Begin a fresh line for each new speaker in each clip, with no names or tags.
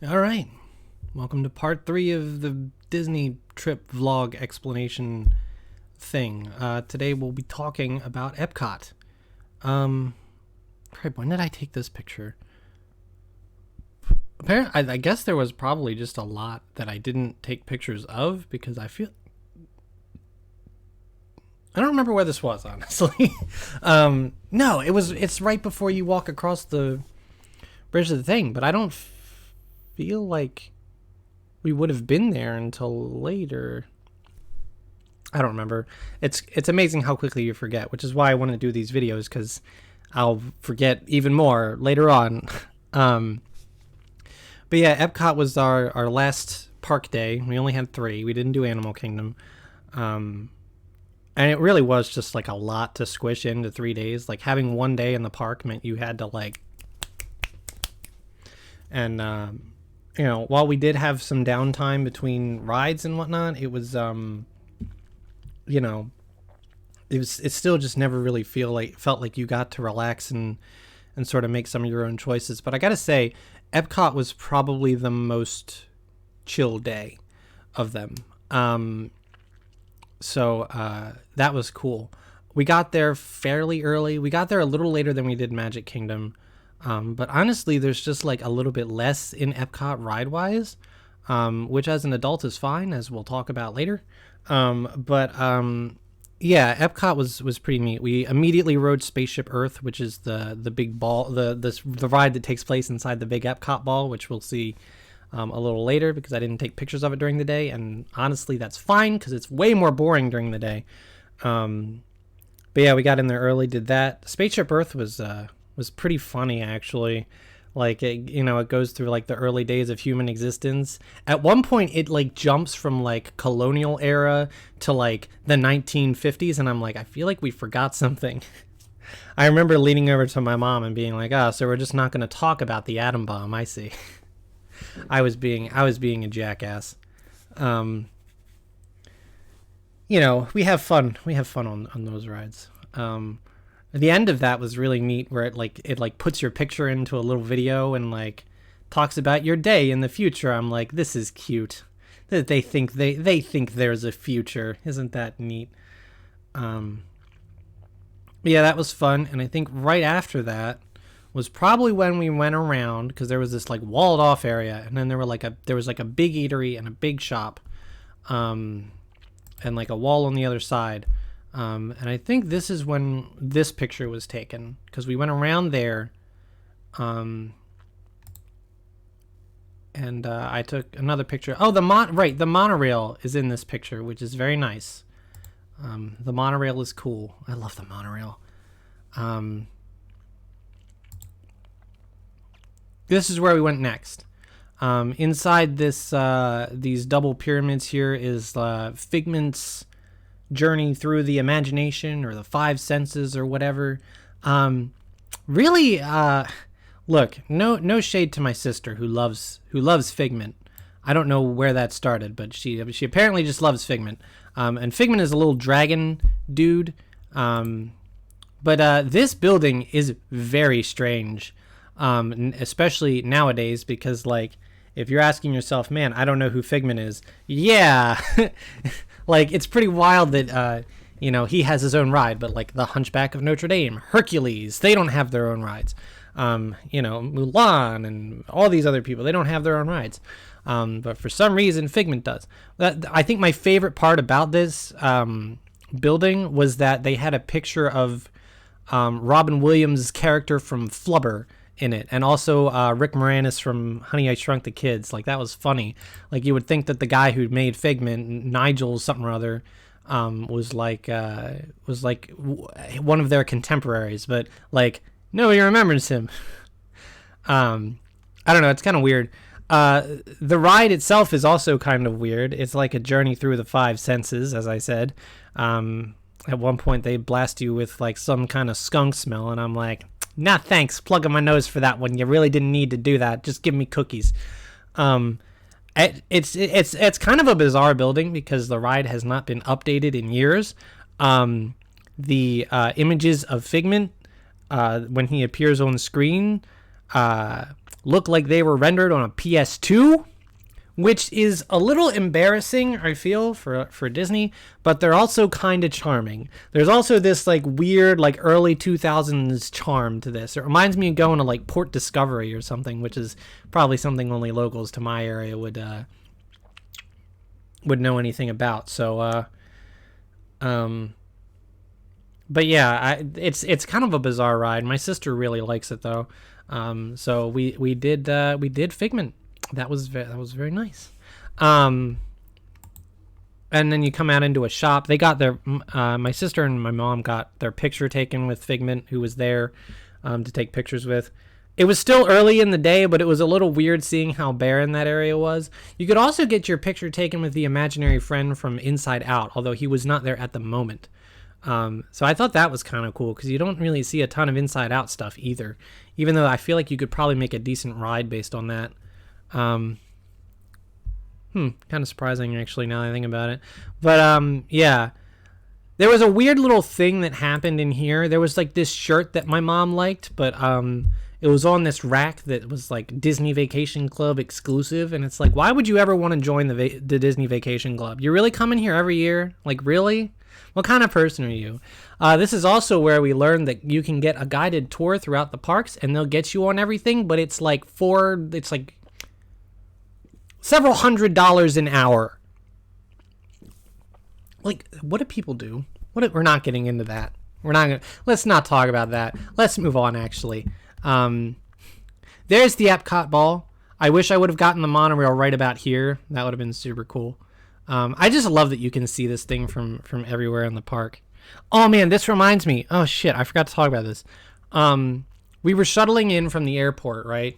All right. Welcome to part 3 of the Disney trip vlog explanation thing. Today we'll be talking about Epcot. Crap, when did I take this picture? Apparently, I guess there was probably just a lot that I didn't take pictures of because I don't remember where this was, honestly. No, it's right before you walk across the bridge of the thing, but I don't feel like we would have been there until later. I don't remember. It's amazing how quickly you forget, which is why I want to do these videos, because I'll forget even more later on. But yeah, Epcot was our last park day. We only had 3. We didn't do Animal Kingdom. And it really was just like a lot to squish into 3 days. Like having one day in the park meant you had to while we did have some downtime between rides and whatnot, it was it still just never really felt like you got to relax and sort of make some of your own choices. But I gotta say, Epcot was probably the most chill day of them. So that was cool. We got there fairly early. We got there a little later than we did Magic Kingdom. But honestly, there's just like a little bit less in Epcot ride-wise, which as an adult is fine, as we'll talk about later. Yeah, Epcot was pretty neat. We immediately rode Spaceship Earth, which is the big ball, the ride that takes place inside the big Epcot ball, which we'll see a little later because I didn't take pictures of it during the day, and honestly, that's fine because it's way more boring during the day. But yeah, we got in there early, did that. Spaceship Earth was pretty funny, actually. Like, it goes through like the early days of human existence. At one point, it like jumps from like colonial era to like the 1950s, and I'm like, I feel like we forgot something. I remember leaning over to my mom and being like, so we're just not going to talk about the atom bomb. I see. I was being a jackass. We have fun. We have fun on those rides. The end of that was really neat, where it puts your picture into a little video and like talks about your day in the future. I'm like, this is cute. That they think there's a future. Isn't that neat? Yeah, that was fun. And I think right after that was probably when we went around, because there was this like walled off area, and then there was like a big eatery and a big shop, and like a wall on the other side. And I think this is when this picture was taken, because we went around there, and I took another picture. Oh, the monorail is in this picture, which is very nice. The monorail is cool. I love the monorail. This is where we went next. Inside these double pyramids here is Figment's journey through the imagination, or the 5 senses, or whatever. Really, look, no shade to my sister who loves Figment. I don't know where that started, but she apparently just loves Figment. And Figment is a little dragon dude. But this building is very strange, especially nowadays, because like, if you're asking yourself, man, I don't know who Figment is. Yeah. Like, it's pretty wild that, he has his own ride, but like the Hunchback of Notre Dame, Hercules, they don't have their own rides. Mulan and all these other people, they don't have their own rides. But for some reason, Figment does. I think my favorite part about this building was that they had a picture of Robin Williams' character from Flubber in it, and also Rick Moranis from Honey, I Shrunk the Kids. Like, that was funny. Like, you would think that the guy who made Figment, Nigel something or other, was like one of their contemporaries, but like nobody remembers him. I don't know, it's kind of weird. The ride itself is also kind of weird. It's like a journey through the 5 senses, as I said. At one point they blast you with like some kind of skunk smell, and I'm like, nah, thanks. Plug in my nose for that one. You really didn't need to do that. Just give me cookies. It's kind of a bizarre building because the ride has not been updated in years. The images of Figment when he appears on screen look like they were rendered on a PS2, which is a little embarrassing, I feel, for Disney, but they're also kind of charming. There's also this like weird like early 2000s charm to this. It reminds me of going to like Port Discovery or something, which is probably something only locals to my area would know anything about. So but yeah, it's kind of a bizarre ride. My sister really likes it though. So we did Figment. That was very nice. And then you come out into a shop. They got their my sister and my mom got their picture taken with Figment, who was there to take pictures with. It was still early in the day, but it was a little weird seeing how barren that area was. You could also get your picture taken with the imaginary friend from Inside Out, although he was not there at the moment. So I thought that was kind of cool because you don't really see a ton of Inside Out stuff either, even though I feel like you could probably make a decent ride based on that. Kind of surprising actually now that I think about it. But yeah, there was a weird little thing that happened in here. There was like this shirt that my mom liked, but it was on this rack that was like Disney Vacation Club exclusive, and it's like, why would you ever want to join the Disney Vacation Club? You're really coming here every year? Like, really? What kind of person are you? This is also where we learned that you can get a guided tour throughout the parks, and they'll get you on everything, but it's like several $100s an hour. Like, what do people do? We're not getting into that. Let's not talk about that. Let's move on, actually. There's the Epcot ball. I wish I would have gotten the monorail right about here. That would have been super cool. I just love that you can see this thing from everywhere in the park. Oh man, this reminds me. Oh shit, I forgot to talk about this. We were shuttling in from the airport, right?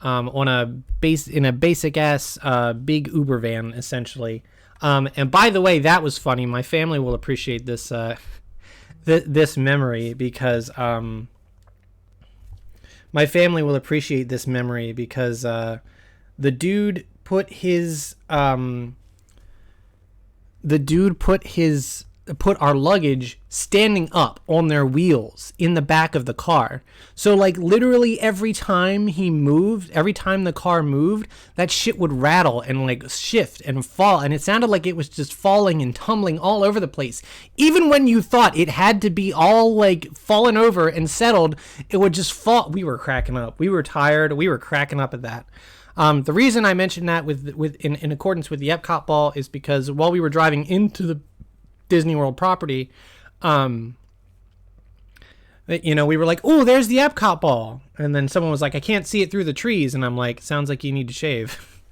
In a basic ass big Uber van, essentially. And by the way, that was funny. My family will appreciate this this memory because the dude put our luggage standing up on their wheels in the back of the car. So like literally every time the car moved, that shit would rattle and like shift and fall, and it sounded like it was just falling and tumbling all over the place. Even when you thought it had to be all like fallen over and settled, it would just fall. We were cracking up. We were tired. We were cracking up at that. The reason I mentioned that in accordance with the Epcot ball is because while we were driving into the Disney World property, we were like, oh, there's the Epcot ball. And then someone was like, I can't see it through the trees. And I'm like, sounds like you need to shave.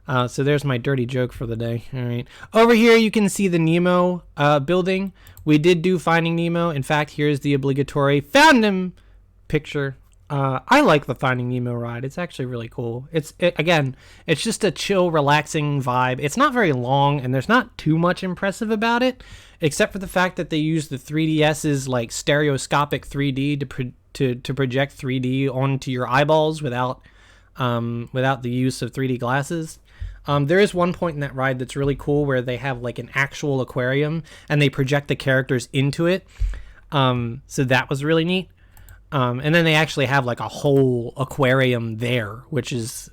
So there's my dirty joke for the day. All right. Over here, you can see the Nemo building. We did do Finding Nemo. In fact, here's the obligatory Found Him picture. I like the Finding Nemo ride. It's actually really cool. It's just a chill, relaxing vibe. It's not very long, and there's not too much impressive about it, except for the fact that they use the 3DS's like stereoscopic 3D to project 3D onto your eyeballs without the use of 3D glasses. There is one point in that ride that's really cool where they have like an actual aquarium and they project the characters into it. So that was really neat. And then they actually have like a whole aquarium there, which is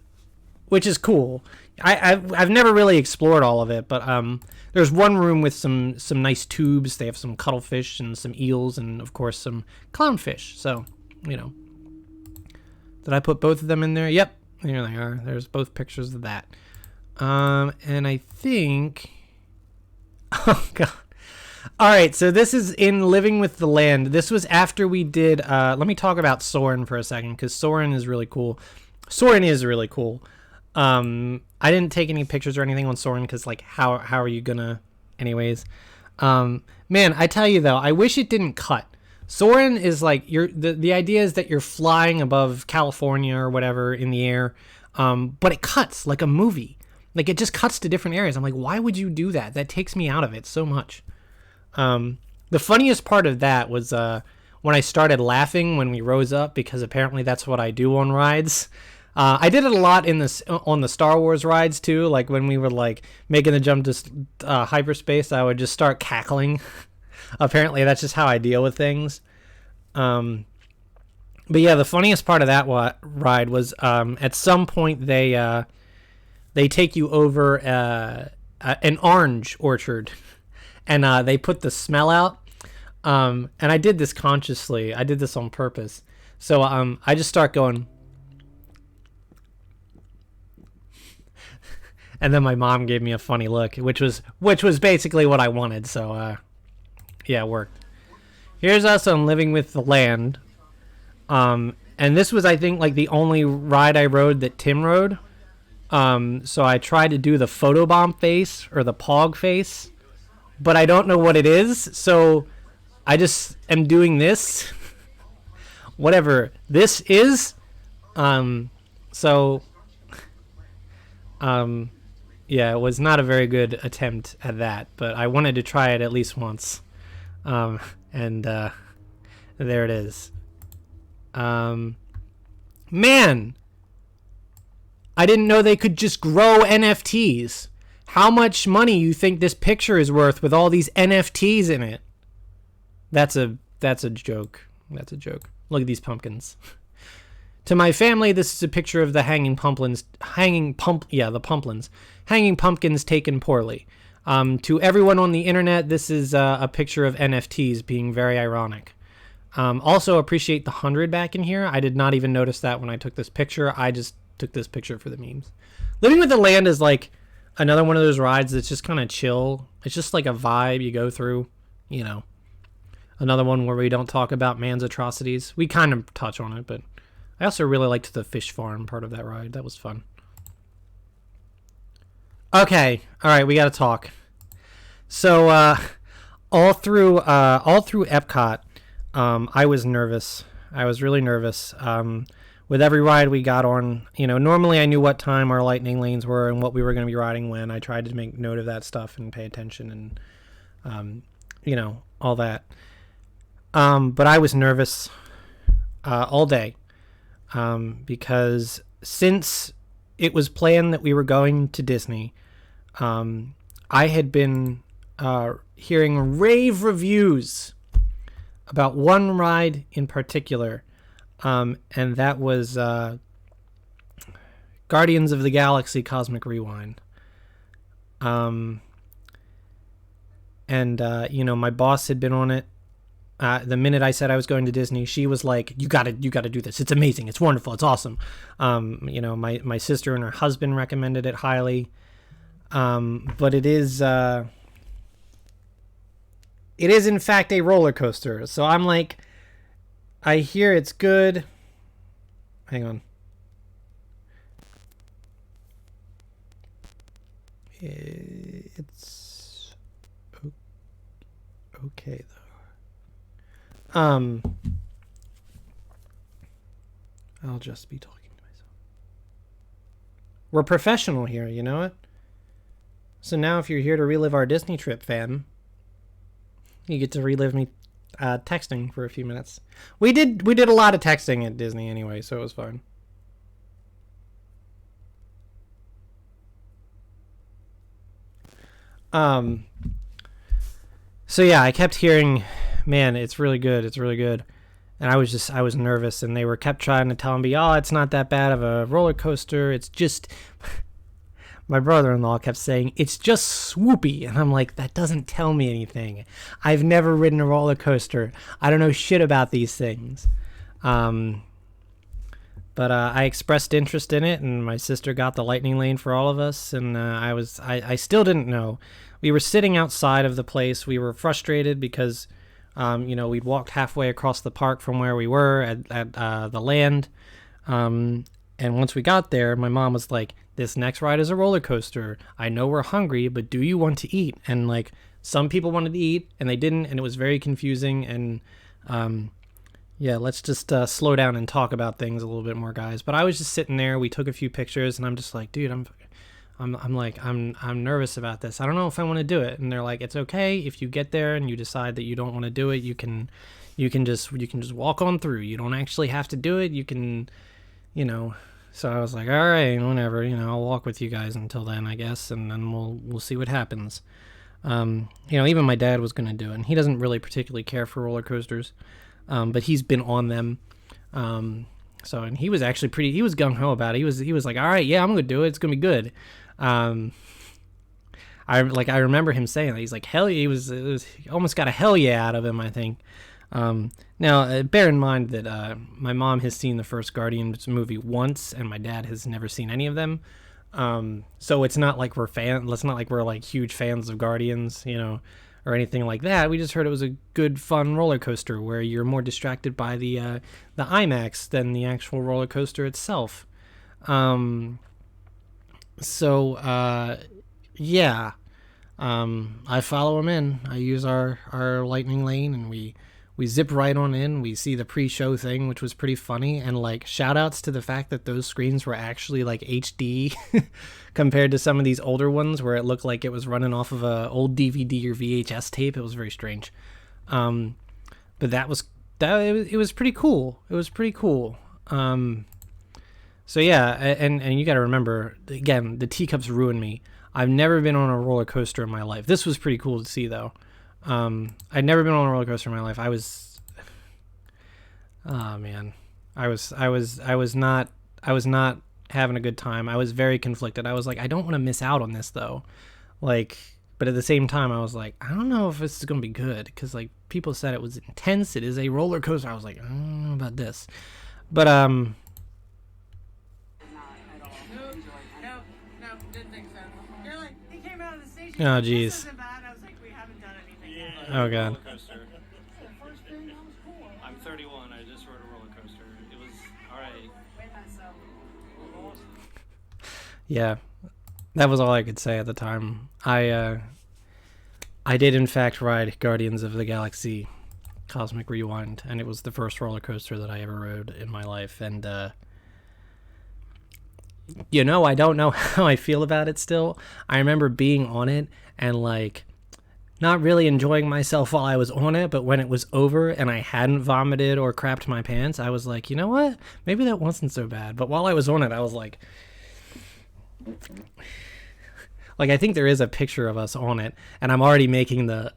cool. I've never really explored all of it, but there's one room with some nice tubes. They have some cuttlefish and some eels and of course some clownfish. So, did I put both of them in there? Yep, here they are. There's both pictures of that. And I think, oh god. All right, so this is in Living with the Land. This was after we did, let me talk about Soarin' for a second, because Soarin' is really cool. Soarin' is really cool. I didn't take any pictures or anything on Soarin', because, like, how are you gonna, anyways. Man, I tell you, though, I wish it didn't cut. Soarin' is, like, the idea is that you're flying above California or whatever in the air, but it cuts like a movie. Like, it just cuts to different areas. I'm like, why would you do that? That takes me out of it so much. The funniest part of that was when I started laughing when we rose up, because apparently that's what I do on rides. I did it a lot on the Star Wars rides too. Like when we were like making the jump to hyperspace, I would just start cackling. Apparently that's just how I deal with things. But But yeah, the funniest part of that ride was at some point they take you over an orange orchard, and they put the smell out. And I did this consciously. I did this on purpose. So I just start going, and then my mom gave me a funny look, which was basically what I wanted. So yeah, it worked. Here's us on Living with the Land. And this was, I think, like the only ride I rode that Tim rode. So I tried to do the photobomb face or the pog face, but I don't know what it is. So I just am doing this. Whatever this is. Yeah, it was not a very good attempt at that, but I wanted to try it at least once. And there it is. Man, I didn't know they could just grow NFTs. How much money you think this picture is worth with all these NFTs in it? That's a joke. That's a joke. Look at these pumpkins. To my family, this is a picture of the the pumplins. Hanging pumpkins taken poorly. To everyone on the internet, this is a picture of NFTs being very ironic. Also appreciate the 100 back in here. I did not even notice that when I took this picture. I just took this picture for the memes. Living with the Land is like another one of those rides that's just kind of chill. It's just like a vibe you go through, you know. Another one where we don't talk about man's atrocities. We kind of touch on it, but I also really liked the fish farm part of that ride. That was fun. Okay, all right, we got to talk. So all through Epcot, I was nervous. I was really nervous. With every ride we got on, you know, normally I knew what time our lightning lanes were and what we were going to be riding when. I tried to make note of that stuff and pay attention and, you know, all that. But I was nervous all day because since it was planned that we were going to Disney, I had been hearing rave reviews about one ride in particular, and that was Guardians of the Galaxy Cosmic Rewind. You know, my boss had been on it. The minute I said I was going to Disney, she was like, you gotta do this. It's amazing. It's wonderful. It's awesome. You know, my sister and her husband recommended it highly. But it is in fact a roller coaster. So I'm like, I hear it's good. Hang on. It's okay though. I'll just be talking to myself. We're professional here, you know it? So now if you're here to relive our Disney trip, fam, you get to relive me texting for a few minutes. We did a lot of texting at Disney anyway, so it was fun. So yeah, I kept hearing, man, it's really good. It's really good. And I was nervous, and they kept trying to tell me, oh, it's not that bad of a roller coaster. It's just, my brother-in-law kept saying, it's just swoopy. And I'm like, that doesn't tell me anything. I've never ridden a roller coaster. I don't know shit about these things. But I expressed interest in it, and my sister got the lightning lane for all of us. And I still didn't know. We were sitting outside of the place. We were frustrated because, you know, we'd walked halfway across the park from where we were at the land. And once we got there, my mom was like, this next ride is a roller coaster. I know we're hungry, but do you want to eat? And like, some people wanted to eat and they didn't. And it was very confusing. And, yeah, let's just slow down and talk about things a little bit more, guys. But I was just sitting there. We took a few pictures and I'm just like, dude, I'm nervous about this. I don't know if I want to do it. And they're like, it's okay. If you get there and you decide that you don't want to do it, you can just walk on through. You don't actually have to do it. You can, you know. So I was like, all right, whatever, you know, I'll walk with you guys until then, I guess. And then we'll see what happens. You know, even my dad was going to do it, and he doesn't really particularly care for roller coasters. But he's been on them. So, and he was actually he was gung ho about it. He was like, all right, yeah, I'm gonna do it. It's gonna be good. I remember him saying that. He's like, hell yeah. He almost got a hell yeah out of him, I think. Now, bear in mind that my mom has seen the first Guardians movie once, and my dad has never seen any of them. So it's not like it's not like we're like huge fans of Guardians, or anything like that. We just heard it was a good, fun roller coaster where you're more distracted by the IMAX than the actual roller coaster itself. Yeah. I follow him in. I use our lightning lane, and we zip right on in. We see the pre-show thing, which was pretty funny, and like shout outs to the fact that those screens were actually like HD compared to some of these older ones where it looked like it was running off of a old DVD or VHS tape. It was very strange. But it was pretty cool. It was pretty cool. So yeah, and you got to remember, again, the teacups ruined me. I've never been on a roller coaster in my life. This was pretty cool to see, though. I'd never been on a roller coaster in my life. I was not having a good time. I was very conflicted. I was like, I don't want to miss out on this, though. Like, but at the same time, I was like, I don't know if this is gonna be good, because like people said it was intense. It is a roller coaster. I was like, I don't know about this, but oh geez. Oh god.
I'm 31. I just rode a roller coaster. It was alright.
Yeah, that was all I could say at the time. I did in fact ride Guardians of the Galaxy Cosmic Rewind, and it was the first roller coaster that I ever rode in my life. And I don't know how I feel about it still. I remember being on it and like not really enjoying myself while I was on it, but when it was over and I hadn't vomited or crapped my pants, I was like, you know what? Maybe that wasn't so bad. But while I was on it, I was like I think there is a picture of us on it, and I'm already making the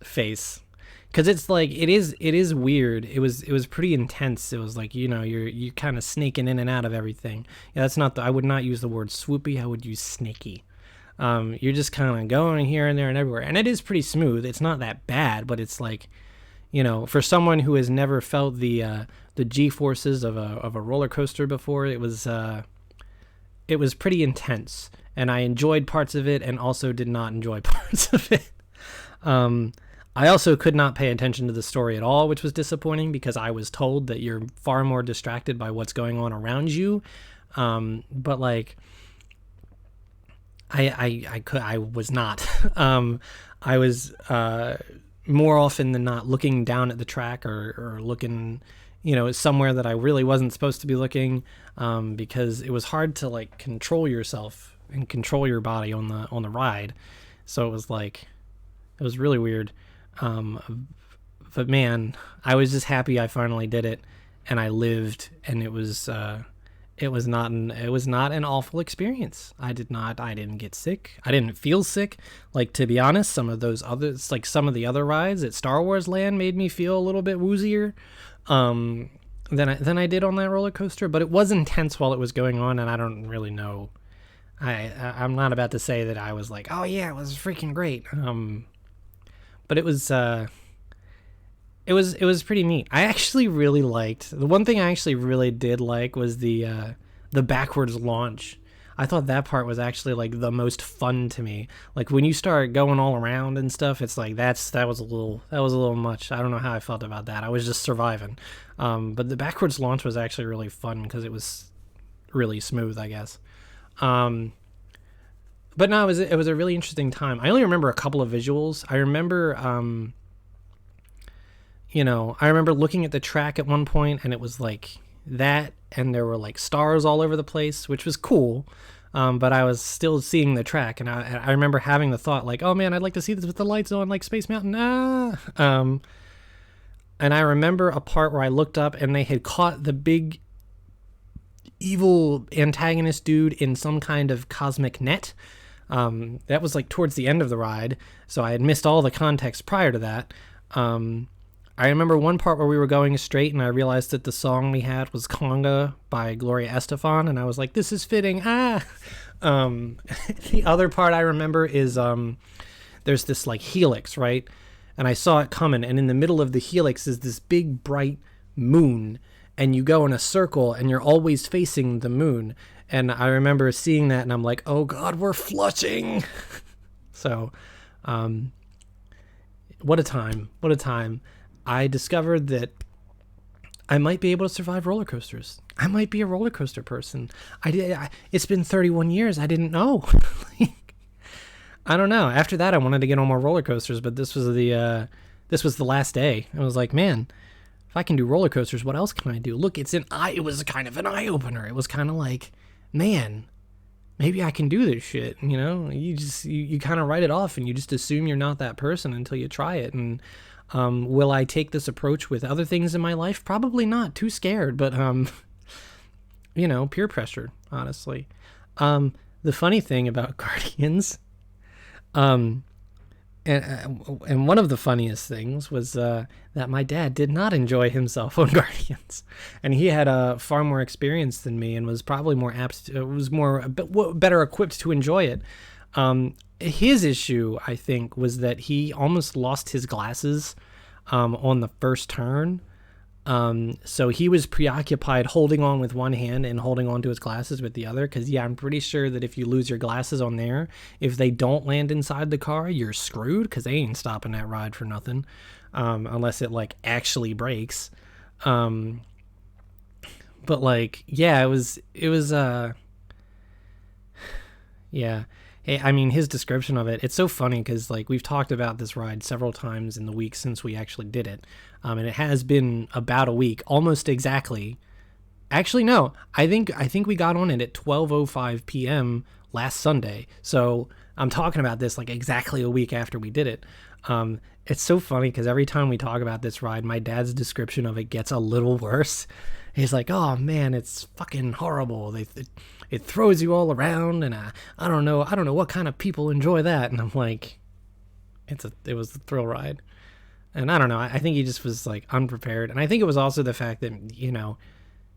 face. Because it's like, it is weird. It was pretty intense. It was like, you're kind of snaking in and out of everything. Yeah, I would not use the word swoopy. I would use snaky. You're just kind of going here and there and everywhere. And it is pretty smooth. It's not that bad, but it's like, for someone who has never felt the G-forces of a roller coaster before, it was pretty intense. And I enjoyed parts of it and also did not enjoy parts of it. I also could not pay attention to the story at all, which was disappointing because I was told that you're far more distracted by what's going on around you. But like, I was not. I was more often than not looking down at the track or looking, somewhere that I really wasn't supposed to be looking, because it was hard to like control yourself and control your body on the ride. So it was really weird. But man, I was just happy I finally did it and I lived, and it was not an awful experience. I didn't get sick. I didn't feel sick. Like, to be honest, some of the other rides at Star Wars Land made me feel a little bit woozier, than I did on that roller coaster, but it was intense while it was going on, and I don't really know. I'm not about to say that I was like, oh yeah, it was freaking great. But it was pretty neat. I actually really liked, the one thing I actually really did like was the backwards launch. I thought that part was actually like the most fun to me. Like when you start going all around and stuff, it's like that was a little much. I don't know how I felt about that. I was just surviving. But the backwards launch was actually really fun because it was really smooth, I guess. But no, it was a really interesting time. I only remember a couple of visuals. I remember, I remember looking at the track at one point, and it was like that, and there were like stars all over the place, which was cool. But I was still seeing the track, and I remember having the thought like, oh man, I'd like to see this with the lights on, like Space Mountain. And I remember a part where I looked up, and they had caught the big evil antagonist dude in some kind of cosmic net. That was like towards the end of the ride, so I had missed all the context prior to that. I I remember one part where we were going straight, and I realized that the song we had was Conga by Gloria Estefan, and I was like, this is fitting. The other part I remember is there's this like helix, right? And I saw it coming, and in the middle of the helix is this big bright moon, and you go in a circle, and you're always facing the moon. And I remember seeing that, and I'm like, oh God, we're flushing. So, what a time. What a time. I discovered that I might be able to survive roller coasters. I might be a roller coaster person. It's been 31 years. I didn't know. I don't know. After that, I wanted to get on more roller coasters, but this was the last day. I was like, man, if I can do roller coasters, what else can I do? Look, it was kind of an eye opener. It was kind of like, man, maybe I can do this shit. You know, you kind of write it off, and you just assume you're not that person until you try it. And will I take this approach with other things in my life? Probably not. Too scared, but you know, peer pressure, honestly. The funny thing about Guardians, and one of the funniest things was that my dad did not enjoy himself on Guardians, and he had far more experience than me, and was probably better equipped to enjoy it. His issue, I think, was that he almost lost his glasses on the first turn. So he was preoccupied holding on with one hand and holding on to his glasses with the other. Because, yeah, I'm pretty sure that if you lose your glasses on there, if they don't land inside the car, you're screwed, because they ain't stopping that ride for nothing, unless it, like, actually breaks. But, like, yeah, it was, yeah. Hey, I mean, his description of it, it's so funny because, like, we've talked about this ride several times in the week since we actually did it. And it has been about a week, almost exactly. Actually, no, I think we got on it at 12:05 p.m. last Sunday. So I'm talking about this like exactly a week after we did it. It's so funny because every time we talk about this ride, my dad's description of it gets a little worse. He's like, oh man, it's fucking horrible. It throws you all around, and I don't know what kind of people enjoy that. And I'm like, it was a thrill ride. And I don't know, I think he just was like unprepared. And I think it was also the fact that, you know,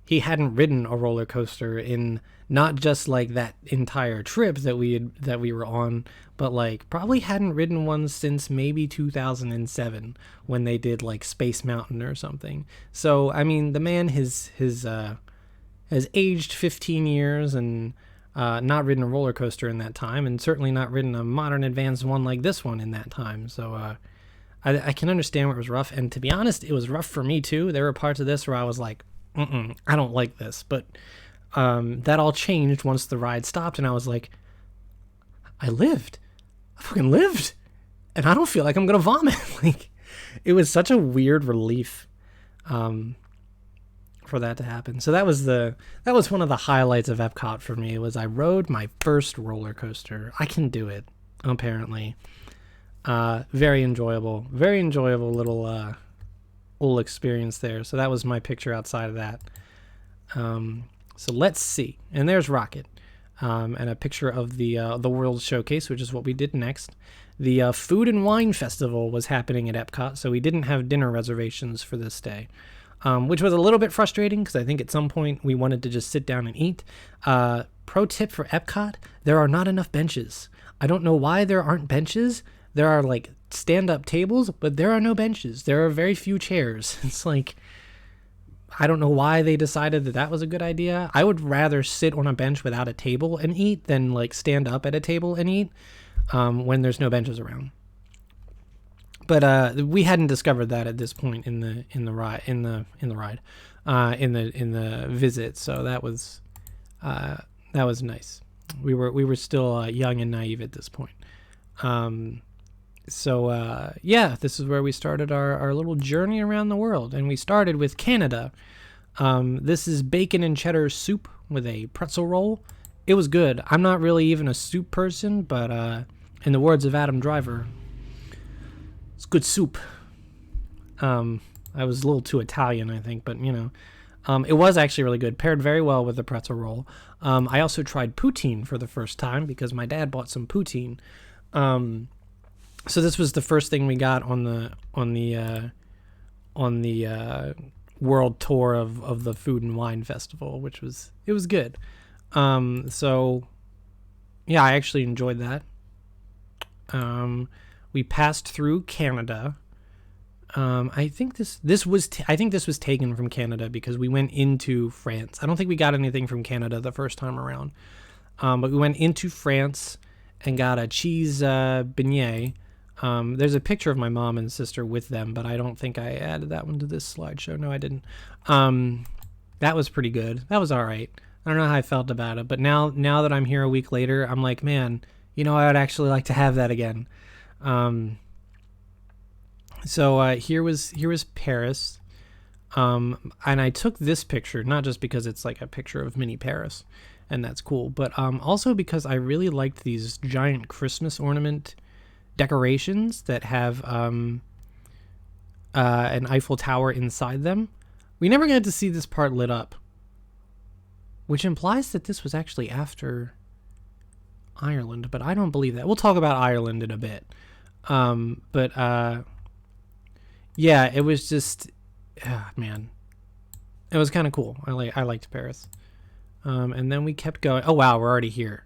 he hadn't ridden a roller coaster in not just like that entire trip that we were on, but like probably hadn't ridden one since maybe 2007 when they did like Space Mountain or something. So I mean, the man has aged 15 years and not ridden a roller coaster in that time, and certainly not ridden a modern advanced one like this one in that time. So I can understand where it was rough, and to be honest, it was rough for me too. There were parts of this where I was like, I don't like this, but that all changed once the ride stopped, and I was like, I fucking lived, and I don't feel like I'm gonna vomit. Like, it was such a weird relief for that to happen. So that was one of the highlights of Epcot for me, was I rode my first roller coaster. I can do it, apparently. Very enjoyable little experience there. So that was my picture outside of that. So let's see. And there's Rocket. And a picture of the World Showcase, which is what we did next. The Food and Wine Festival was happening at Epcot, so we didn't have dinner reservations for this day, which was a little bit frustrating because I think at some point we wanted to just sit down and eat. Pro tip for Epcot, there are not enough benches. I don't know why there aren't benches. There are like stand-up tables, but there are no benches. There are very few chairs. It's like, I don't know why they decided that was a good idea. I would rather sit on a bench without a table and eat than like stand up at a table and eat when there's no benches around. But we hadn't discovered that at this point in the visit. So that was nice. We were still young and naive at this point. Yeah, this is where we started our little journey around the world, and we started with Canada. This is bacon and cheddar soup with a pretzel roll. It was good. I'm not really even a soup person, but in the words of Adam Driver, it's good soup. I was a little too Italian, I think, but you know, it was actually really good. Paired very well with the pretzel roll. I also tried poutine for the first time because my dad bought some poutine. So this was the first thing we got on the world tour of the Food and Wine Festival, which was good. So yeah, I actually enjoyed that. We passed through Canada. I think this was taken from Canada because we went into France. I don't think we got anything from Canada the first time around, but we went into France and got a cheese beignet. There's a picture of my mom and sister with them, but I don't think I added that one to this slideshow. No, I didn't. That was pretty good. That was all right. I don't know how I felt about it, but now that I'm here a week later, I'm like, man, I would actually like to have that again. So here was Paris, and I took this picture not just because it's like a picture of mini Paris, and that's cool, but also because I really liked these giant Christmas ornament decorations that have an Eiffel Tower inside them. We never got to see this part lit up, which implies that this was actually after Ireland, but I don't believe that. We'll talk about Ireland in a bit. Yeah, it was just, man, it was kind of cool. I liked Paris. And then we kept going. Oh wow, we're already here.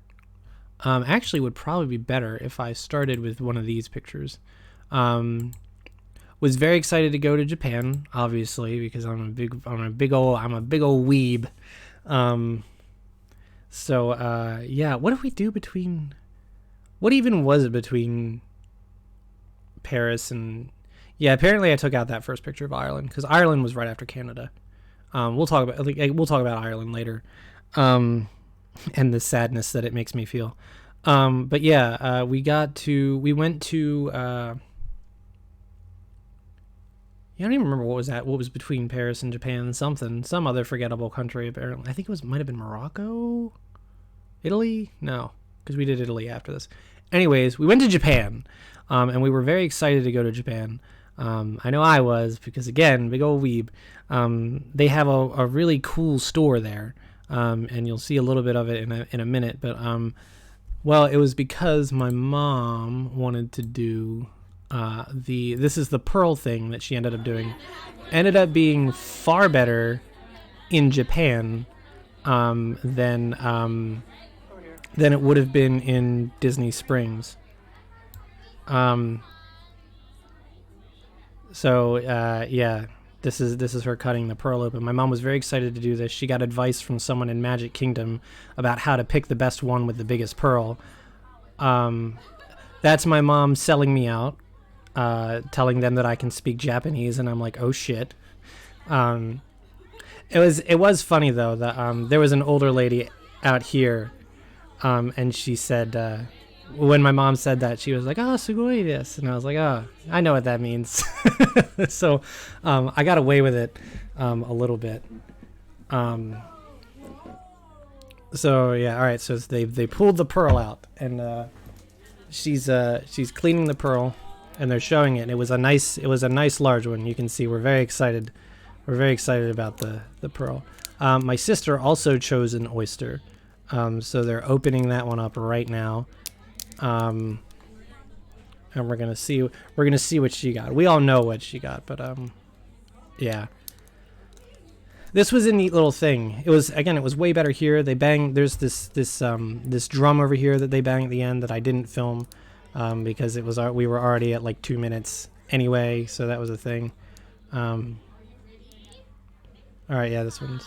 Actually, would probably be better if I started with one of these pictures. Was very excited to go to Japan, obviously, because I'm a big old weeb. Yeah, what did we do between? What even was it between Paris and? Yeah, apparently I took out that first picture of Ireland because Ireland was right after Canada. We'll talk about Ireland later, and the sadness that it makes me feel. But yeah, we went to. I don't even remember what was between Paris and Japan. Some other forgettable country. Apparently, I think might have been Morocco, Italy. No, because we did Italy after this. Anyways, we went to Japan, and we were very excited to go to Japan. I know I was because, again, big old weeb. They have a really cool store there, and you'll see a little bit of it in a minute. But well, it was because my mom wanted to do this is the pearl thing that she ended up doing. Ended up being far better in Japan than it would have been in Disney Springs. Yeah, this is her cutting the pearl open. My mom was very excited to do this. She got advice from someone in Magic Kingdom about how to pick the best one with the biggest pearl. That's my mom selling me out, telling them that I can speak Japanese, and I'm like, oh shit. It was funny though that there was an older lady out here, and she said. When my mom said that, she was like, "Oh, sugoi desu," and I was like, "Oh, I know what that means." So, I got away with it a little bit. So yeah, all right. So they pulled the pearl out, and she's cleaning the pearl, and they're showing it. And it was a nice large one. You can see we're very excited. We're very excited about the pearl. My sister also chose an oyster, so they're opening that one up right now. And we're gonna see what she got. We all know what she got, but yeah. This was a neat little thing. It was way better here. They bang. There's this drum over here that they bang at the end that I didn't film, because we were already at like 2 minutes anyway, so that was a thing. All right, yeah, this one's.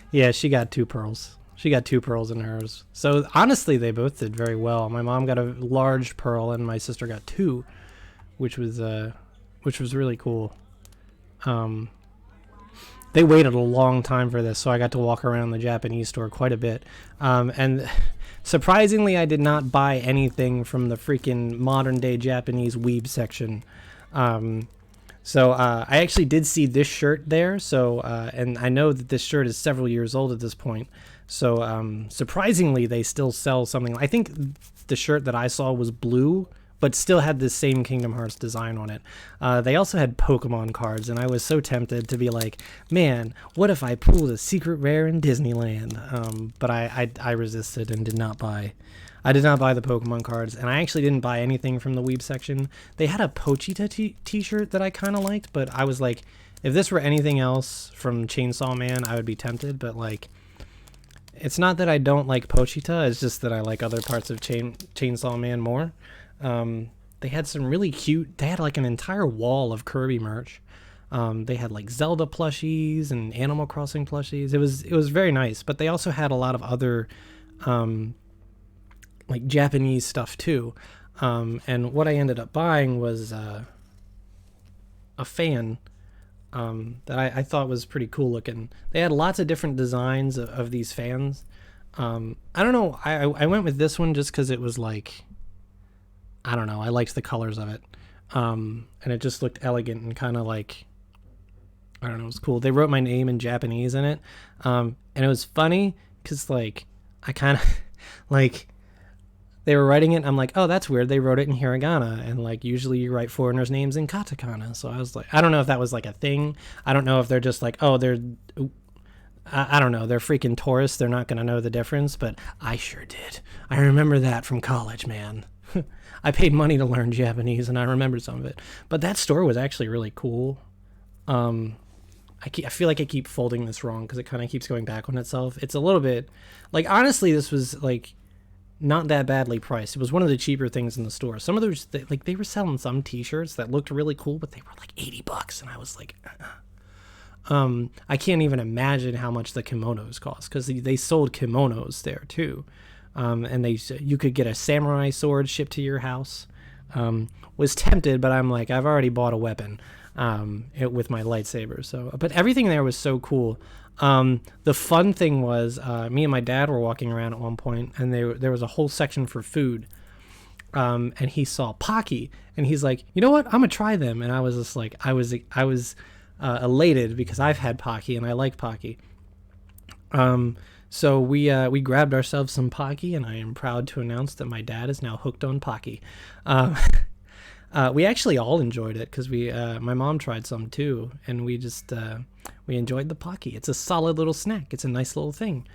Yeah, she got 2 pearls. She got 2 pearls in hers. So honestly, they both did very well. My mom got a large pearl, and my sister got 2, which was really cool. They waited a long time for this, so I got to walk around the Japanese store quite a bit. And surprisingly, I did not buy anything from the freaking modern day Japanese weeb section. So I actually did see this shirt there. So and I know that this shirt is several years old at this point. So surprisingly, they still sell something. I think the shirt that I saw was blue but still had this same Kingdom Hearts design on it. They also had Pokemon cards, and I was so tempted to be like, man, what if I pulled a secret rare in Disneyland? But I resisted and did not buy. I did not buy the Pokemon cards, and I actually didn't buy anything from the Weeb section. They had a Pochita t-shirt that I kind of liked, but I was like, if this were anything else from Chainsaw Man, I would be tempted, but like, it's not that I don't like Pochita, it's just that I like other parts of Chainsaw Man more. They had some really cute, they had like an entire wall of Kirby merch. They had like Zelda plushies and Animal Crossing plushies. It was very nice, but they also had a lot of other like Japanese stuff too. And what I ended up buying was a fan that I thought was pretty cool looking. They had lots of different designs of these fans. I don't know. I went with this one just because it was like, I don't know. I liked the colors of it. And it just looked elegant and kind of like, I don't know, it was cool. They wrote my name in Japanese in it. And it was funny because like, I kind of like, they were writing it, and I'm like, oh, that's weird. They wrote it in hiragana, and like usually you write foreigners' names in katakana. So I was like, I don't know if that was like a thing. I don't know if they're just like, oh, I don't know, they're freaking tourists. They're not going to know the difference, but I sure did. I remember that from college, man. I paid money to learn Japanese, and I remembered some of it. But that store was actually really cool. I feel like I keep folding this wrong because it kind of keeps going back on itself. It's a little bit, like, honestly, this was like not that badly priced. It was one of the cheaper things in the store. Some of those, like, they were selling some t-shirts that looked really cool, but they were like $80, and I was like, I can't even imagine how much the kimonos cost, because they sold kimonos there too. And you could get a samurai sword shipped to your house. Was tempted, but I'm like, I've already bought a weapon with my lightsaber. So, but everything there was so cool. The fun thing was, me and my dad were walking around at one point, and there was a whole section for food. And he saw Pocky, and he's like, you know what? I'm gonna try them. And I was just like, I was elated because I've had Pocky and I like Pocky. So we grabbed ourselves some Pocky, and I am proud to announce that my dad is now hooked on Pocky. We actually all enjoyed it because my mom tried some too, and we enjoyed the Pocky. It's a solid little snack. It's a nice little thing.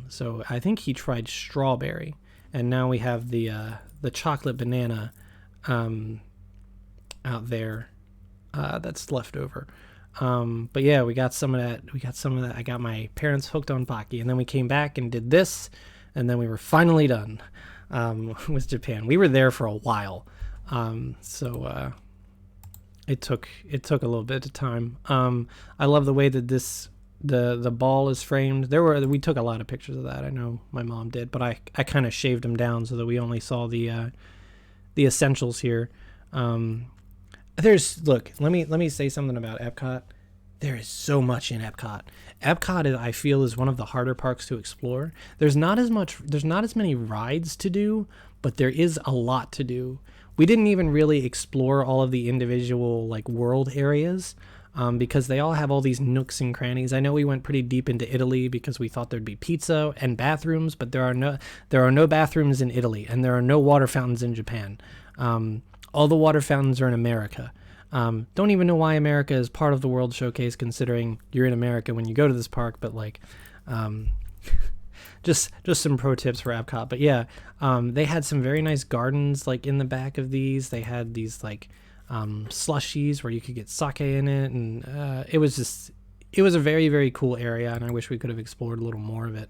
So I think he tried strawberry, and now we have the chocolate banana out there that's left over. But yeah, we got some of that. I got my parents hooked on Pocky, and then we came back and did this, and then we were finally done with Japan. We were there for a while. So it took a little bit of time. I love the way that the ball is framed. We took a lot of pictures of that. I know my mom did, but I kind of shaved them down so that we only saw the essentials here. Look, let me say something about Epcot. There is so much in Epcot. Epcot, I feel, is one of the harder parks to explore. There's not as many rides to do, but there is a lot to do. We didn't even really explore all of the individual like world areas because they all have all these nooks and crannies. I know we went pretty deep into Italy because we thought there'd be pizza and bathrooms, but there are no bathrooms in Italy, and there are no water fountains in Japan. All the water fountains are in America. Don't even know why America is part of the World Showcase, considering you're in America when you go to this park, but like, just some pro tips for Epcot. But yeah, they had some very nice gardens like in the back of these. They had these like slushies where you could get sake in it, and it was a very, very cool area, and I wish we could have explored a little more of it.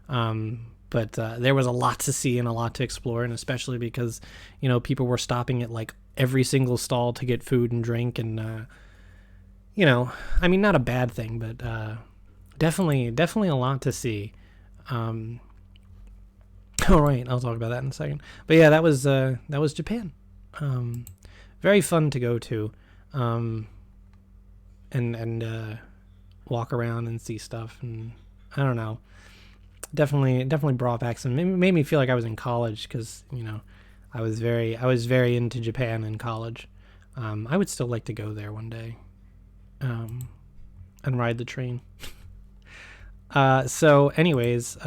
But there was a lot to see and a lot to explore, and especially because, people were stopping at like every single stall to get food and drink, and I mean, not a bad thing, but definitely a lot to see. All right, I'll talk about that in a second. But yeah, that was Japan. Very fun to go to, and walk around and see stuff, and I don't know. Definitely brought back some. Made me feel like I was in college because I was very into Japan in college. I would still like to go there one day, and ride the train. So anyways,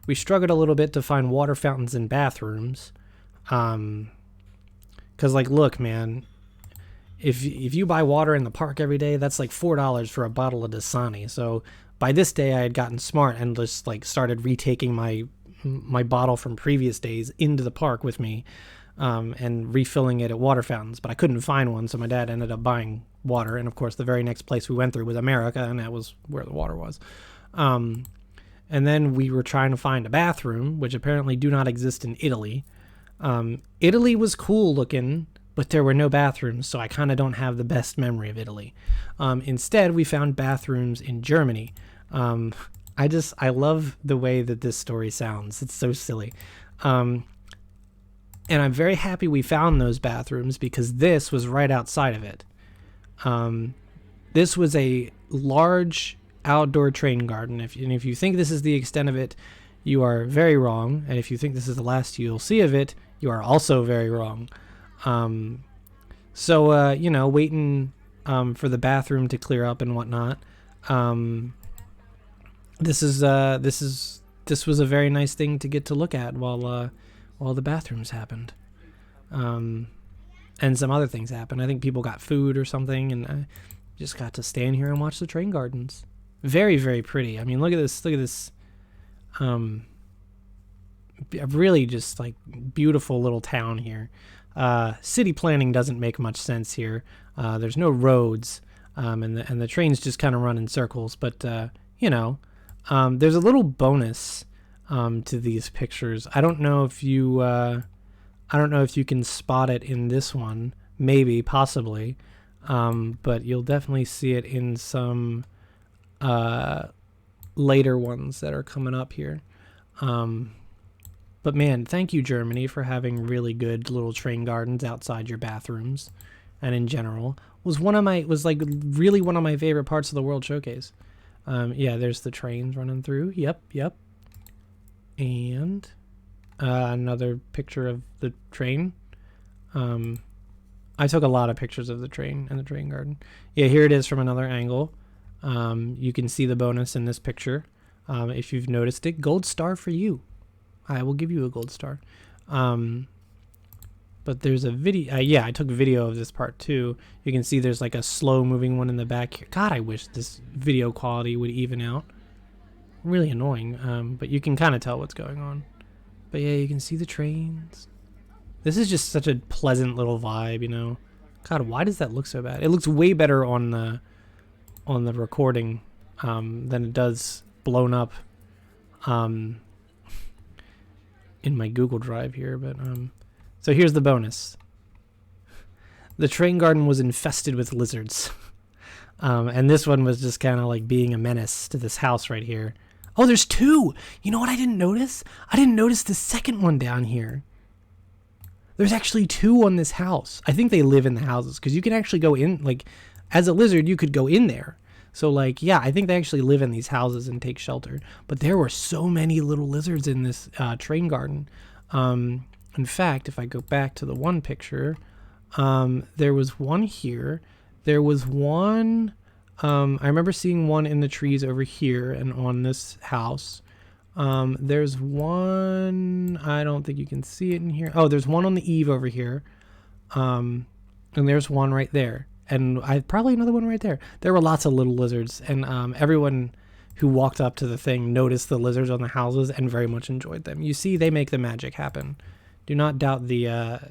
we struggled a little bit to find water fountains and bathrooms. Because, like, look, man, if you buy water in the park every day, that's like $4 for a bottle of Dasani. So by this day, I had gotten smart and just like started retaking my bottle from previous days into the park with me, and refilling it at water fountains. But I couldn't find one, so my dad ended up buying water. And of course, the very next place we went through was America, and that was where the water was. And then we were trying to find a bathroom, which apparently do not exist in Italy. Italy was cool looking, but there were no bathrooms, so I kind of don't have the best memory of Italy. Instead, we found bathrooms in Germany. I love the way that this story sounds. It's so silly. And I'm very happy we found those bathrooms because this was right outside of it. This was a large outdoor train garden. If you think this is the extent of it, you are very wrong. And if you think this is the last you'll see of it, you are also very wrong. Waiting for the bathroom to clear up and whatnot. This was a very nice thing to get to look at while the bathrooms happened. And some other things happened. I think people got food or something, and I just got to stand here and watch the train gardens. Very, very pretty. I mean, look at this. Really just like beautiful little town here. City planning doesn't make much sense here. There's no roads, and the trains just kind of run in circles. But there's a little bonus to these pictures. I don't know if you can spot it in this one. Maybe, possibly, but you'll definitely see it in some later ones that are coming up here. But man, thank you, Germany, for having really good little train gardens outside your bathrooms, and in general was really one of my favorite parts of the World Showcase. There's the trains running through. Yep. And another picture of the train. I took a lot of pictures of the train and the train garden. Yeah, here it is from another angle. You can see the bonus in this picture. If you've noticed it, gold star for you. I will give you a gold star. But there's a video. I took video of this part too. You can see there's like a slow moving one in the back here. God, I wish this video quality would even out. Really annoying. But you can kind of tell what's going on. But yeah, you can see the trains. This is just such a pleasant little vibe, God, why does that look so bad? It looks way better on the recording than it does blown up in my Google Drive here. But so here's the bonus. The train garden was infested with lizards. And this one was just kind of like being a menace to this house right here. Oh, there's two. You know what I didn't notice? I didn't notice the second one down here. There's actually two on this house. I think they live in the houses because you can actually go in, like, as a lizard, you could go in there. So, like, yeah, I think they actually live in these houses and take shelter. But there were so many little lizards in this train garden. In fact, if I go back to the one picture, there was one here. There was one, I remember seeing one in the trees over here and on this house. There's one, I don't think you can see it in here. Oh, there's one on the eave over here. And there's one right there. And probably another one right there. There were lots of little lizards, and everyone who walked up to the thing noticed the lizards on the houses and very much enjoyed them. You see, they make the magic happen. Do not doubt the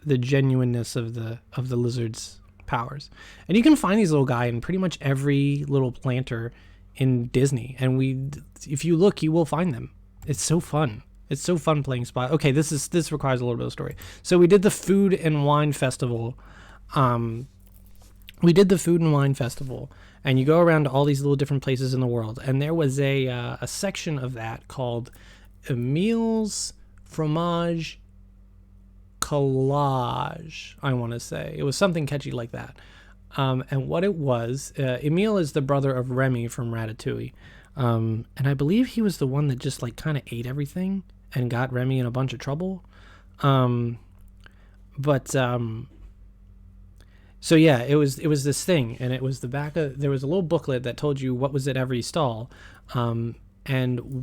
genuineness of the lizards' powers. And you can find these little guys in pretty much every little planter in Disney, and if you look, you will find them. It's so fun. It's so fun playing Spot. Okay, this requires a little bit of story. So we did the Food and Wine Festival. And you go around to all these little different places in the world, and there was a section of that called Emile's Fromage Collage, I want to say. It was something catchy like that. And what it was, Emile is the brother of Remy from Ratatouille. And I believe he was the one that just like kind of ate everything and got Remy in a bunch of trouble. So yeah, it was this thing, and it was there was a little booklet that told you what was at every stall. And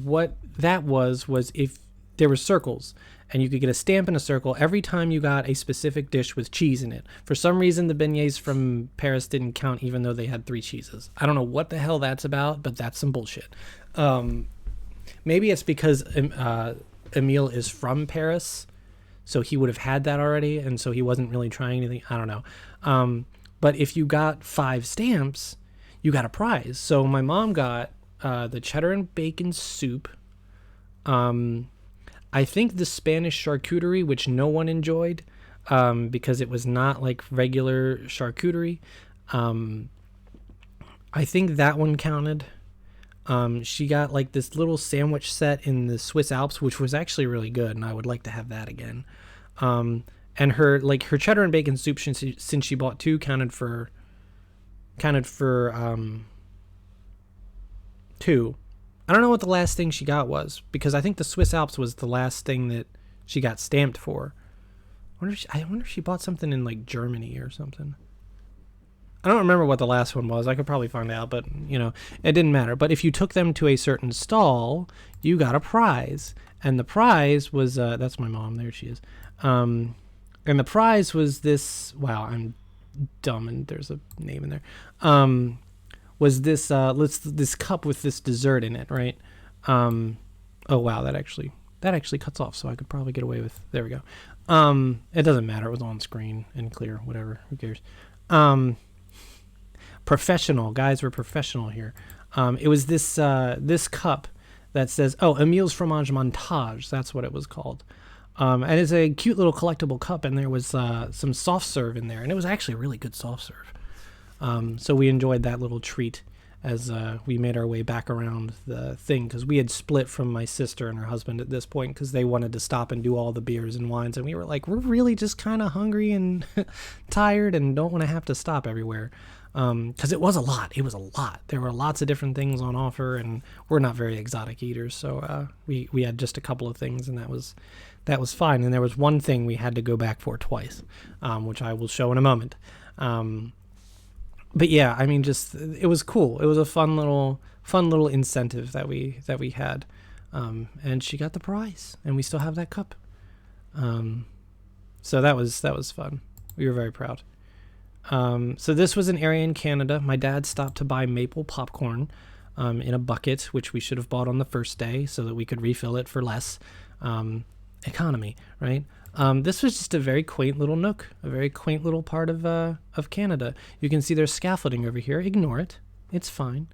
what that was if there were circles, and you could get a stamp in a circle every time you got a specific dish with cheese in it. For some reason, the beignets from Paris didn't count, even though they had 3 cheeses. I don't know what the hell that's about, but that's some bullshit. Maybe it's because Emile is from Paris, so he would have had that already, and so he wasn't really trying anything. I don't know. But if you got 5 stamps, you got a prize. So my mom got the cheddar and bacon soup. I think the Spanish charcuterie, which no one enjoyed because it was not like regular charcuterie. I think that one counted. She got like this little sandwich set in the Swiss Alps, which was actually really good, and I would like to have that again. And her cheddar and bacon soup, since she bought 2, counted for 2. I don't know what the last thing she got was, because I think the Swiss Alps was the last thing that she got stamped for. I wonder if she bought something in like Germany or something. I don't remember what the last one was. I could probably find out, but it didn't matter. But if you took them to a certain stall, you got a prize, and the prize was that's my mom. There she is. And the prize was this. Wow, I'm dumb, and there's a name in there. Was this this cup with this dessert in it, right? Oh wow, that actually cuts off, so I could probably get away with. There we go. It doesn't matter. It was on screen and clear. Whatever. Who cares? Professional guys, we're professional here. It was this this cup that says, Emile's Fromage Montage. That's what it was called. And it's a cute little collectible cup, and there was some soft serve in there, and it was actually a really good soft serve. So we enjoyed that little treat as we made our way back around the thing, because we had split from my sister and her husband at this point because they wanted to stop and do all the beers and wines, and we were like, we're really just kind of hungry and tired and don't want to have to stop everywhere. Because it was a lot. There were lots of different things on offer, and we're not very exotic eaters, so we had just a couple of things, and that was fine. And there was one thing we had to go back for twice, which I will show in a moment. But yeah, I mean, just it was cool. It was a fun little incentive that we had, and she got the prize, and we still have that cup. So that was fun. We were very proud. So this was an area in Canada. My dad stopped to buy maple popcorn in a bucket, which we should have bought on the first day so that we could refill it for less. Economy, right? This was just a very quaint little nook, a very quaint little part of Canada. You can see there's scaffolding over here. Ignore it. It's fine.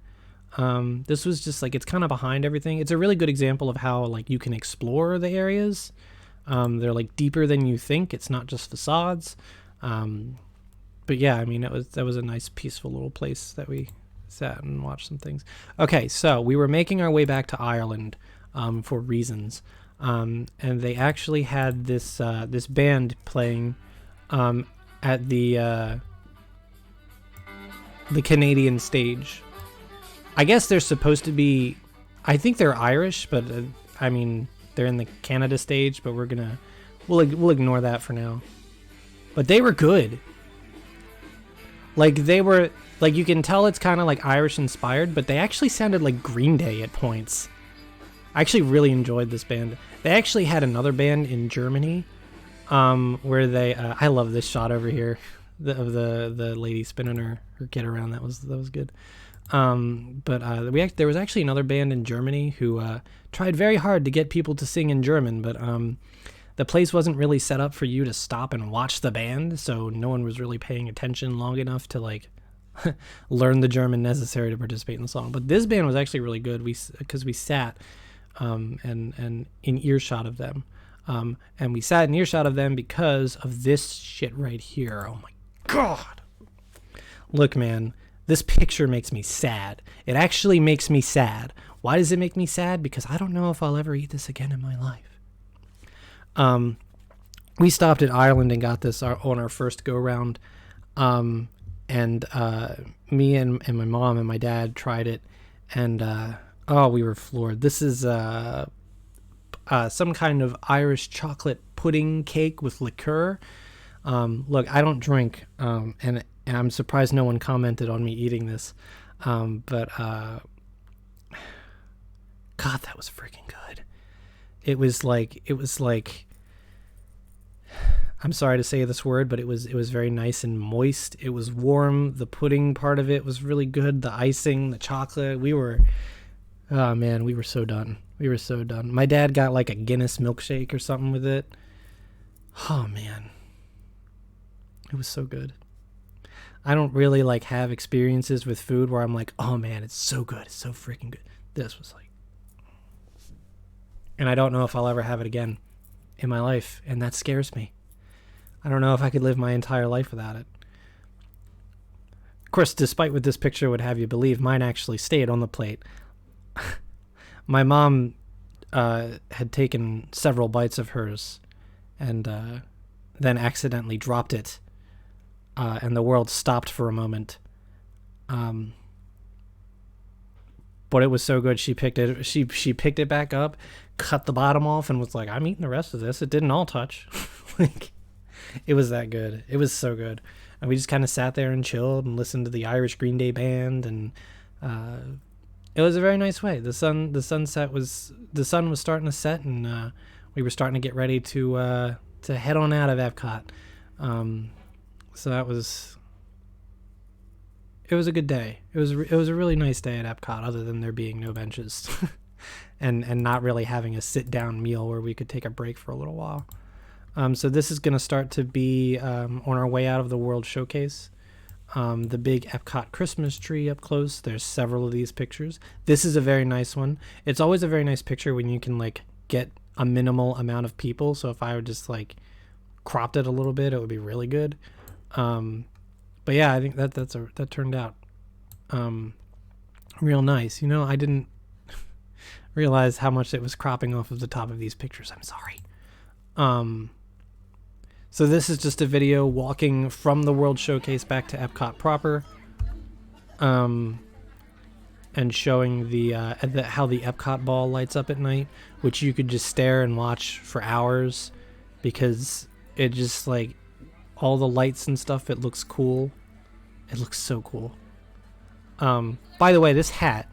This was just like, it's kind of behind everything. It's a really good example of how like you can explore the areas. They're like deeper than you think. It's not just facades. But yeah, I mean, that was a nice, peaceful little place that we sat and watched some things. Okay, so we were making our way back to Ireland for reasons, and they actually had this this band playing at the Canadian stage. I guess they're supposed to be. I think they're Irish, but I mean, they're in the Canada stage. But we'll ignore that for now. But they were good. Like they were, like you can tell it's kind of like Irish inspired, but they actually sounded like Green Day at points. I actually really enjoyed this band. They actually had another band in Germany, where they, I love this shot over here, of the lady spinning her kid around. That was good. But there was actually another band in Germany who tried very hard to get people to sing in German, but the place wasn't really set up for you to stop and watch the band, so no one was really paying attention long enough to like learn the German necessary to participate in the song. But this band was actually really good. Because we sat and in earshot of them, and we sat in earshot of them because of this shit right here. Oh my god! Look, man, this picture makes me sad. It actually makes me sad. Why does it make me sad? Because I don't know if I'll ever eat this again in my life. We stopped at Ireland and got this on our first go round. And me and my mom and my dad tried it, and we were floored. This is some kind of Irish chocolate pudding cake with liqueur. Look, I don't drink, and I'm surprised no one commented on me eating this. But God, that was freaking good. it was like I'm sorry to say this word, but it was very nice and moist. It was warm. The pudding part of it was really good. The icing, the chocolate. Oh man, we were so done. We were so done. My dad got like a Guinness milkshake or something with it. Oh man, it was so good. I don't really like have experiences with food where I'm like, oh man, it's so good. It's so freaking good. This was like, and I don't know if I'll ever have it again in my life, and that scares me. I don't know if I could live my entire life without it. Of course, despite what this picture would have you believe, mine actually stayed on the plate. My mom had taken several bites of hers and then accidentally dropped it, and the world stopped for a moment. But it was so good. She picked it. She picked it back up, cut the bottom off, and was like, "I'm eating the rest of this. It didn't all touch." Like, it was that good. It was so good. And we just kind of sat there and chilled and listened to the Irish Green Day band, and it was a very nice way. The sun was starting to set, and we were starting to get ready to head on out of Epcot. So it was a good day. It was a really nice day at Epcot, other than there being no benches, and not really having a sit down meal where we could take a break for a little while. So this is going to start to be on our way out of the World Showcase. The big Epcot Christmas tree up close. There's several of these pictures. This is a very nice one. It's always a very nice picture when you can like get a minimal amount of people. So if I would just like cropped it a little bit, it would be really good. But yeah, I think that turned out real nice. You know, I didn't realize how much it was cropping off of the top of these pictures. I'm sorry. So this is just a video walking from the World Showcase back to Epcot proper, and showing the how the Epcot ball lights up at night, which you could just stare and watch for hours, because it just like all the lights and stuff. It looks cool. It looks so cool. By the way, this hat,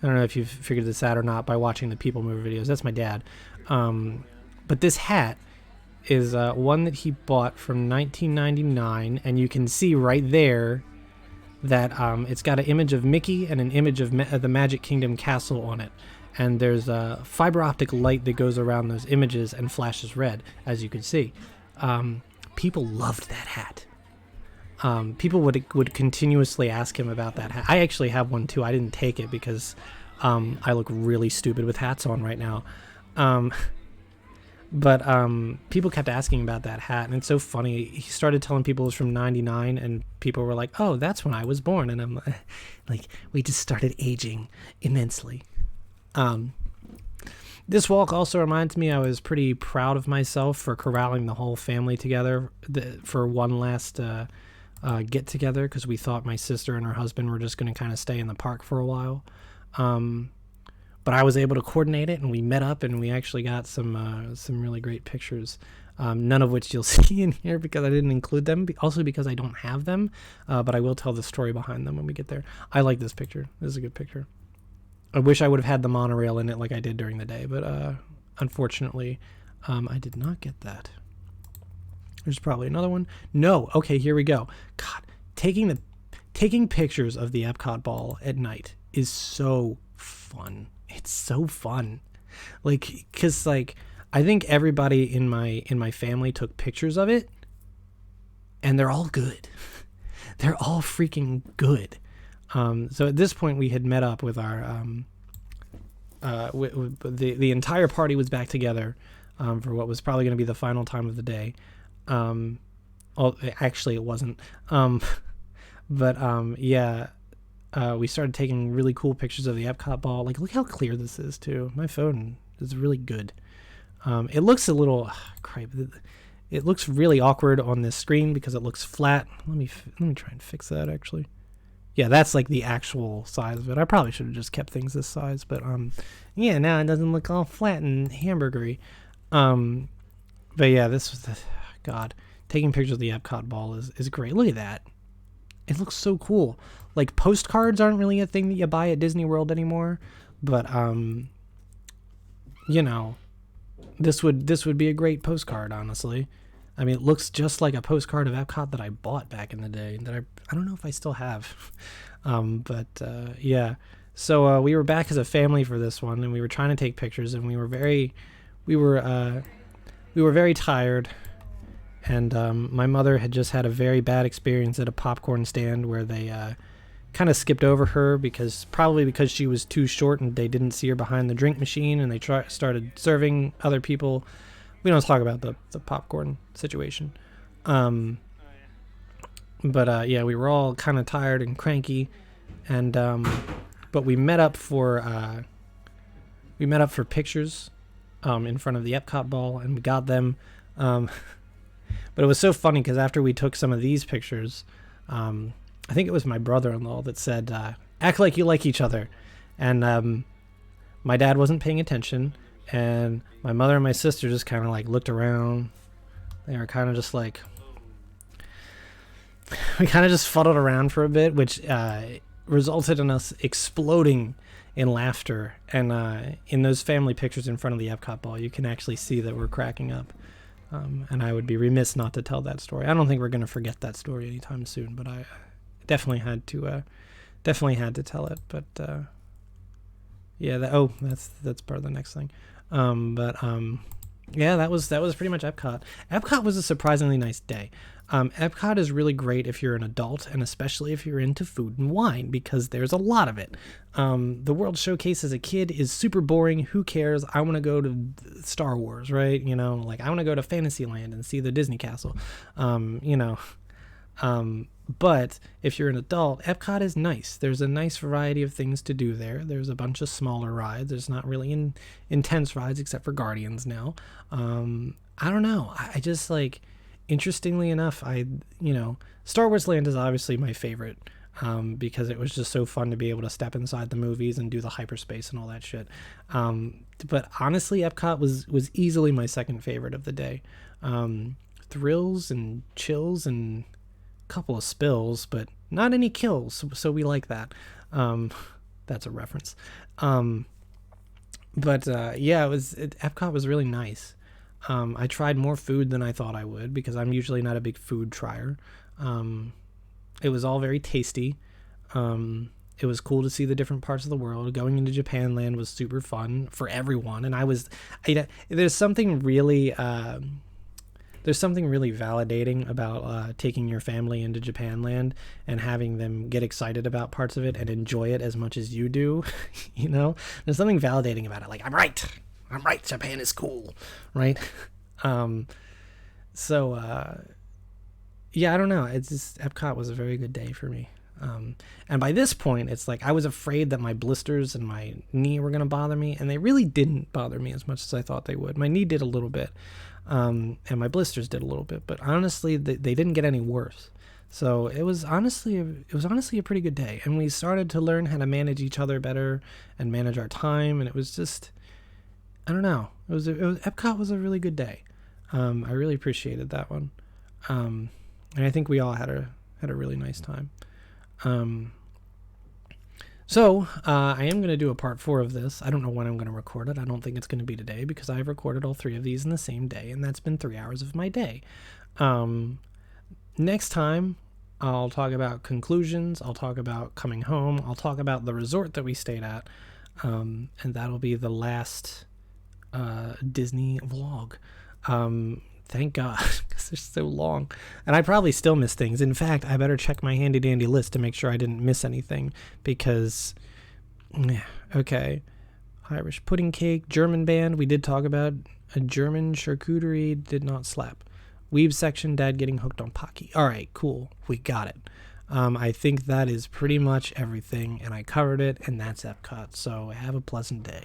I don't know if you've figured this out or not by watching the People Mover videos. That's my dad. But this hat is one that he bought from 1999, and you can see right there that it's got an image of Mickey and an image of the Magic Kingdom castle on it. And there's a fiber optic light that goes around those images and flashes red, as you can see. People loved that hat. People would continuously ask him about that hat. I actually have one too. I didn't take it because I look really stupid with hats on right now. But people kept asking about that hat, and it's so funny. He started telling people it was from '99, and people were like, "Oh, that's when I was born." And I'm like, we just started aging immensely. This walk also reminds me I was pretty proud of myself for corralling the whole family together for one last get together, because we thought my sister and her husband were just going to kind of stay in the park for a while. But I was able to coordinate it, and we met up, and we actually got some really great pictures, none of which you'll see in here because I didn't include them, also because I don't have them, but I will tell the story behind them when we get there. I like this picture. This is a good picture. I wish I would have had the monorail in it like I did during the day, but unfortunately, I did not get that. There's probably another one. No. Okay, here we go. God, taking pictures of the Epcot ball at night is so fun. It's so fun. Like, cause like I think everybody in my family took pictures of it, and they're all good. They're all freaking good. So at this point we had met up with our the entire party was back together for what was probably going to be the final time of the day. Actually it wasn't. Yeah. We started taking really cool pictures of the Epcot ball. Like, look how clear this is too. My phone is really good. It looks a little crap. It looks really awkward on this screen because it looks flat. Let me try and fix that actually. Yeah, that's like the actual size of it. I probably should have just kept things this size, but yeah, now it doesn't look all flat and hamburgery. But yeah, this was God. Taking pictures of the Epcot ball is great. Look at that. It looks so cool. Like, postcards aren't really a thing that you buy at Disney World anymore, but you know, This would be a great postcard, honestly. I mean, it looks just like a postcard of Epcot that I bought back in the day. That I don't know if I still have, but yeah. So we were back as a family for this one, and we were trying to take pictures, and we were very tired, and my mother had just had a very bad experience at a popcorn stand where they kind of skipped over her probably because she was too short and they didn't see her behind the drink machine, and they started serving other people. We don't talk about the popcorn situation. But yeah, we were all kind of tired and cranky, and but we met up for pictures in front of the Epcot ball, and we got them. But it was so funny because after we took some of these pictures, I think it was my brother-in-law that said, "Act like you like each other," and my dad wasn't paying attention, and my mother and my sister just kind of like looked around. They were kind of just like, we kind of just fuddled around for a bit, which resulted in us exploding in laughter. And in those family pictures in front of the Epcot ball, you can actually see that we're cracking up. And I would be remiss not to tell that story. I don't think we're going to forget that story anytime soon, but I definitely had to tell it. But yeah, that's part of the next thing. Yeah, that was pretty much Epcot. Epcot was a surprisingly nice day. Epcot is really great if you're an adult, and especially if you're into food and wine, because there's a lot of it. The World Showcase as a kid is super boring. Who cares? I want to go to Star Wars, right? You know, like I want to go to Fantasyland and see the Disney Castle. But if you're an adult, Epcot is nice. There's a nice variety of things to do there. There's a bunch of smaller rides. There's not really intense rides except for Guardians now. I don't know. I just like, interestingly enough, Star Wars Land is obviously my favorite because it was just so fun to be able to step inside the movies and do the hyperspace and all that shit. But honestly, Epcot was easily my second favorite of the day. Thrills and chills and couple of spills, but not any kills, so we like that. That's a reference. But yeah, Epcot was really nice. I tried more food than I thought I would because I'm usually not a big food trier. It was all very tasty. It was cool to see the different parts of the world. Going into Japanland was super fun for everyone, and there's something really validating about taking your family into Japanland and having them get excited about parts of it and enjoy it as much as you do. You know, there's something validating about it. Like, I'm right. Japan is cool, right? Yeah, I don't know. It's just, Epcot was a very good day for me. And by this point, it's like I was afraid that my blisters and my knee were going to bother me, and they really didn't bother me as much as I thought they would. My knee did a little bit, and my blisters did a little bit, but honestly, they didn't get any worse. So it was honestly a pretty good day, and we started to learn how to manage each other better and manage our time, and it was just, I don't know. Epcot was a really good day. I really appreciated that one, and I think we all had a really nice time. So I am going to do a part 4 of this. I don't know when I'm going to record it. I don't think it's going to be today because I've recorded all 3 of these in the same day, and that's been 3 hours of my day. Next time, I'll talk about conclusions. I'll talk about coming home. I'll talk about the resort that we stayed at, and that'll be the last Disney vlog. Thank God, because they're so long. And I probably still miss things. In fact, I better check my handy-dandy list to make sure I didn't miss anything, because, okay. Irish pudding cake, German band, we did talk about. A German charcuterie did not slap. Weeb section, dad getting hooked on Pocky. All right, cool. We got it. I think that is pretty much everything, and I covered it, and that's Epcot. So have a pleasant day.